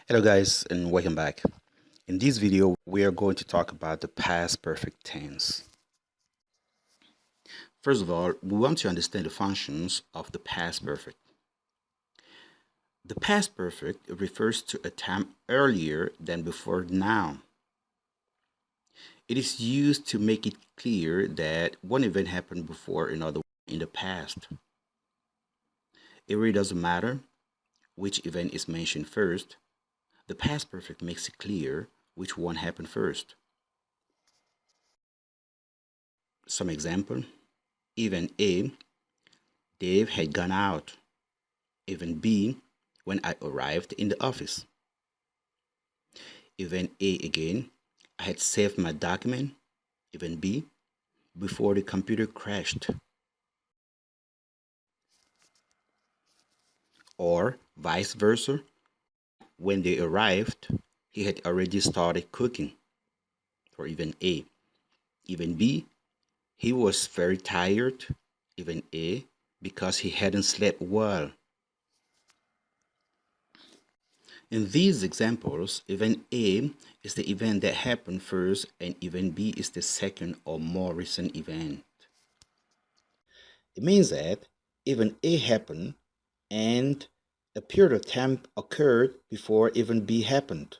Hello guys and welcome back. In this video we are going to talk about the past perfect tense. First of all, we want to understand the functions of the past perfect. The past perfect refers to a time earlier than before noun. It is used to make it clear that one event happened before another in the past. It really doesn't matter which event is mentioned first. The past perfect makes it clear which one happened first. Some example: event A, Dave had gone out. Event B, when I arrived in the office. Event A again, I had saved my document. Event B, before the computer crashed. Or vice versa, when they arrived, he had already started cooking. For event A. Event B, he was very tired. Event A, because he hadn't slept well. In these examples, event A is the event that happened first and event B is the second or more recent event. It means that event A happened and a period of time occurred before event B happened.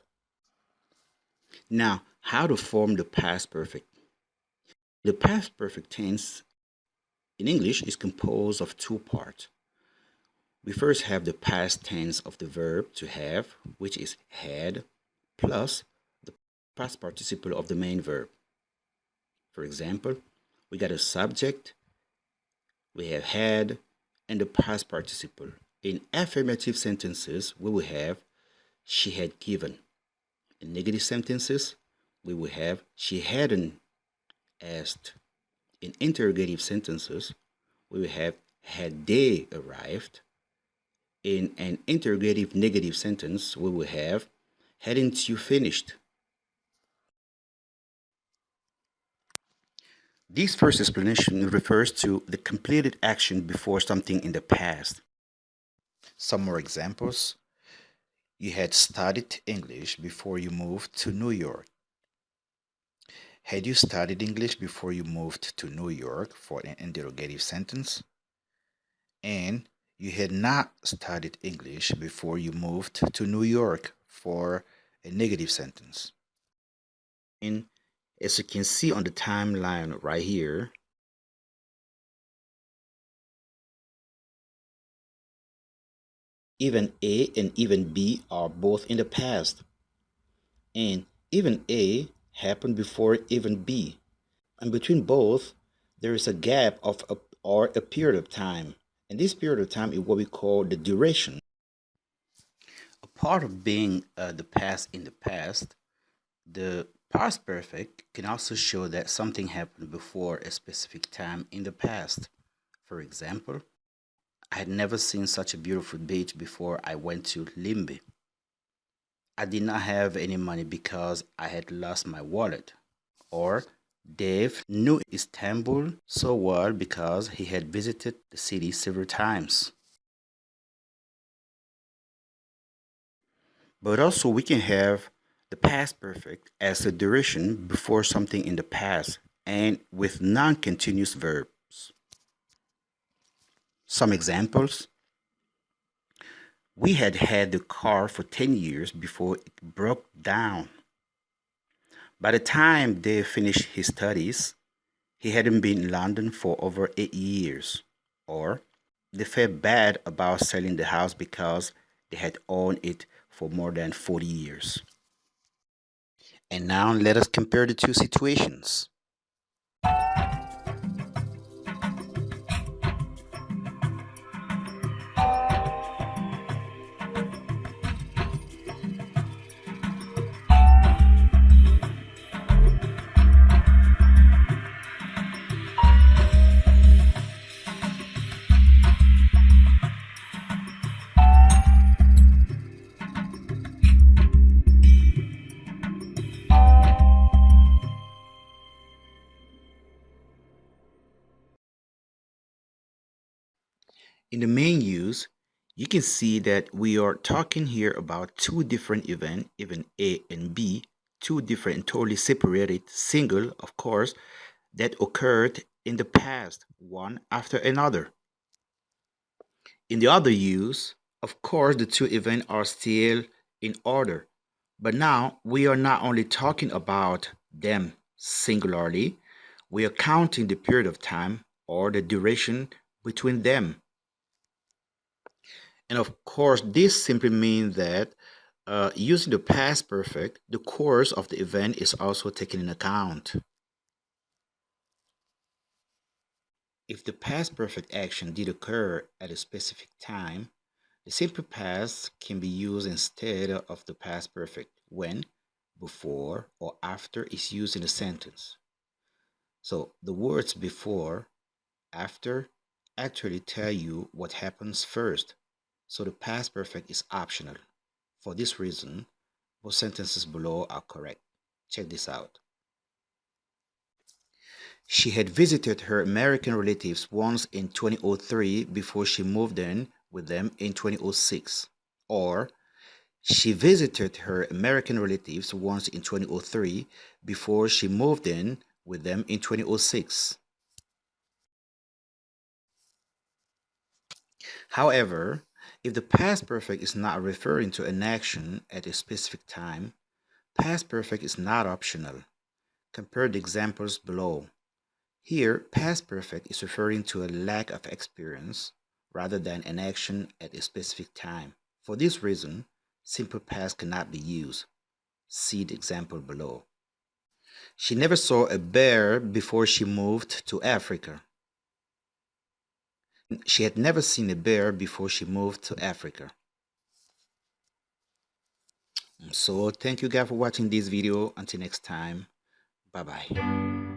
Now, how to form the past perfect? The past perfect tense in English is composed of two parts. We first have the past tense of the verb to have, which is had, plus the past participle of the main verb. For example, we got a subject, we have had, and the past participle. In affirmative sentences, we will have she had given. In negative sentences, we will have she hadn't asked. In interrogative sentences, we will have had they arrived. In an interrogative negative sentence, we will have hadn't you finished? This first explanation refers to the completed action before something in the past. Some more examples. You had studied English before you moved to New York. Had you studied English before you moved to New York for an interrogative sentence? And you had not studied English before you moved to New York for a negative sentence. And as you can see on the timeline right here, event A and event B are both in the past. And event A happened before event B. And between both, there is a gap of or a period of time. And this period of time is what we call the duration. A part of being the past in the past, the past perfect can also show that something happened before a specific time in the past. For example, I had never seen such a beautiful beach before I went to Limbe. I did not have any money because I had lost my wallet. Or Dave knew Istanbul so well because he had visited the city several times. But also we can have the past perfect as the duration before something in the past and with non-continuous verbs. Some examples. We had had the car for 10 years before it broke down. By the time Dave finished his studies, he hadn't been in London for over 8 years. Or they felt bad about selling the house because they had owned it for more than 40 years. And now let us compare the two situations. In the main use, You can see that we are talking here about two different events, event A and B, two different and totally separated, single, of course, that occurred in the past, one after another. In the other use, of course, the two events are still in order. But now we are not only talking about them singularly, we are counting the period of time or the duration between them. And of course, this simply means that using the past perfect, the course of the event is also taken in account. If the past perfect action did occur at a specific time, the simple past can be used instead of the past perfect when, before, or after is used in a sentence. So the words before, after actually tell you what happens first. So the past perfect is optional. For this reason, both sentences below are correct. Check this out. She had visited her American relatives once in 2003 before she moved in with them in 2006. Or, she visited her American relatives once in 2003 before she moved in with them in 2006. However, if the past perfect is not referring to an action at a specific time, past perfect is not optional. Compare the examples below. Here, past perfect is referring to a lack of experience rather than an action at a specific time. For this reason, simple past cannot be used. See the example below. She never saw a bear before she moved to Africa. She had never seen a bear before she moved to Africa. So thank you guys for watching this video. Until next time, bye bye.